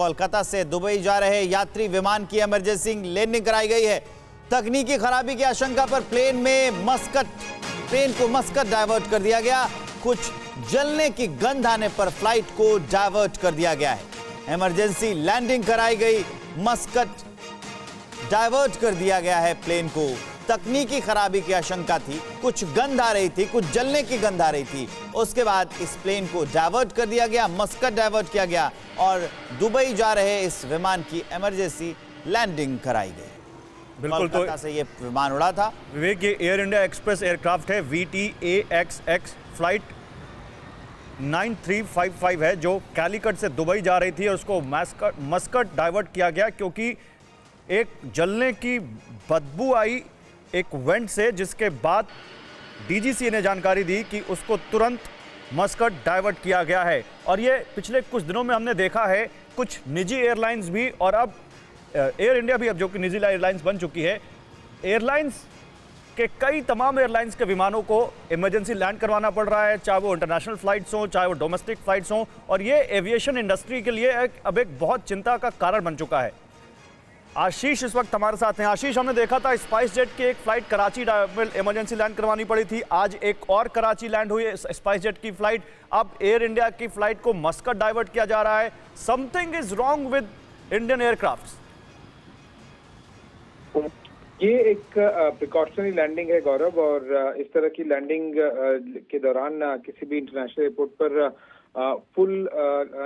कोलकाता से दुबई जा रहे यात्री विमान की इमरजेंसी लैंडिंग कराई गई है। तकनीकी खराबी की आशंका पर प्लेन को मस्कट डाइवर्ट कर दिया गया। कुछ जलने की गंध आने पर फ्लाइट को डाइवर्ट कर दिया गया है। इमरजेंसी लैंडिंग कराई गई, मस्कट डाइवर्ट कर दिया गया है प्लेन को। तकनीकी खराबी की आशंका थी, कुछ गंध आ रही थी, कुछ जलने की गंध आ रही थी। उसके बाद इस प्लेन को डाइवर्ट कर दिया गया, मस्कट डाइवर्ट किया गया और दुबई जा रहे इस विमान की इमरजेंसी लैंडिंग कराई गई। बिल्कुल, तो से ये विमान उड़ा था। विवेक, ये एयर इंडिया एक्सप्रेस एयरक्राफ्ट है, VTAXX फ्लाइट 9355 है, जो कैलीकट से दुबई जा रही थी और उसको मस्कट डाइवर्ट किया गया क्योंकि एक जलने की बदबू आई एक वेंट से, जिसके बाद DGCA ने जानकारी दी कि उसको तुरंत मस्कट डाइवर्ट किया गया है। और ये पिछले कुछ दिनों में हमने देखा है, कुछ निजी एयरलाइंस भी और अब एयर इंडिया भी, अब जो कि निजी एयरलाइंस बन चुकी है, एयरलाइंस के कई तमाम एयरलाइंस के विमानों को इमरजेंसी लैंड करवाना पड़ रहा है, चाहे वो इंटरनेशनल फ्लाइट्स हों, चाहे वो डोमेस्टिक फ्लाइट्स हों। और ये एविएशन इंडस्ट्री के लिए अब एक बहुत चिंता का कारण बन चुका है। आशीष इस वक्त हमारे साथ हैं। आशीष, हमने देखा था स्पाइस जेट की एक फ्लाइट कराची में इमरजेंसी लैंड करवानी पड़ी थी, आज एक और कराची लैंड हुई है स्पाइस जेट की फ्लाइट। अब एयर इंडिया की फ्लाइट को मस्कट डाइवर्ट किया जा रहा है। Something is wrong with Indian aircraft. ये एक प्रिकॉशनरी लैंडिंग है गौरव, और इस तरह की लैंडिंग के दौरान किसी भी इंटरनेशनल एयरपोर्ट पर फुल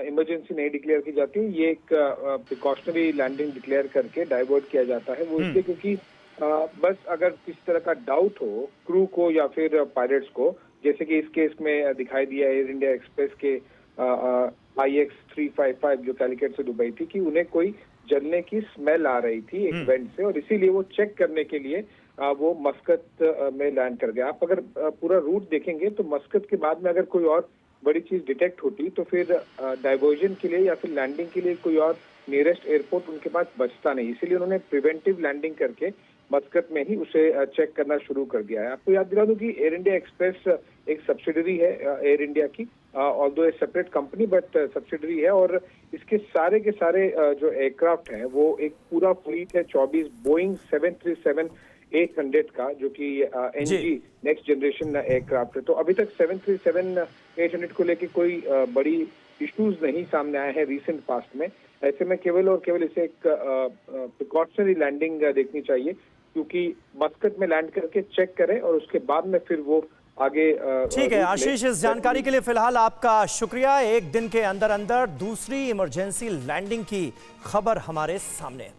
इमरजेंसी नहीं डिक्लेयर की जाती। ये एक प्रिकॉशनरी लैंडिंग डिक्लेयर करके डाइवर्ट किया जाता है। वो इसलिए क्योंकि बस अगर किसी तरह का डाउट हो क्रू को या फिर पायलट्स को, जैसे कि इस केस में दिखाई दिया एयर इंडिया एक्सप्रेस के IX355 जो कैलिकट से दुबई थी, कि उन्हें कोई जलने की स्मेल आ रही थी एक वेंट से, और इसीलिए वो चेक करने के लिए वो मस्कत में लैंड कर गया। आप अगर पूरा रूट देखेंगे तो मस्कत के बाद में अगर कोई और बड़ी चीज डिटेक्ट होती तो फिर डाइवर्जन के लिए या फिर लैंडिंग के लिए कोई और नियरेस्ट एयरपोर्ट उनके पास बचता नहीं। इसीलिए उन्होंने प्रिवेंटिव लैंडिंग करके मस्कत में ही उसे चेक करना शुरू कर दिया है। आपको याद दिला दूं कि एयर इंडिया एक्सप्रेस एक सब्सिडरी है एयर इंडिया की, although A separate company but subsidiary है, और इसके सारे के सारे जो एयरक्राफ्ट हैं वो एक पूरा फ्लीट है 24 बोइंग 737-800 का, जो कि NG नेक्स्ट जनरेशन एयरक्राफ्ट है। तो अभी तक 737-800 को लेके कोई बड़ी इश्यूज नहीं सामने आए हैं रिसेंट पास्ट में। ऐसे में केवल और केवल इसे एक प्रिकॉशनरी लैंडिंग देखनी चाहिए, क्योंकि मस्कट में लैंड करके चेक करें और उसके बाद में फिर वो आगे। ठीक है आशीष, इस जानकारी के लिए फिलहाल आपका शुक्रिया। एक दिन के अंदर अंदर दूसरी इमरजेंसी लैंडिंग की खबर हमारे सामने।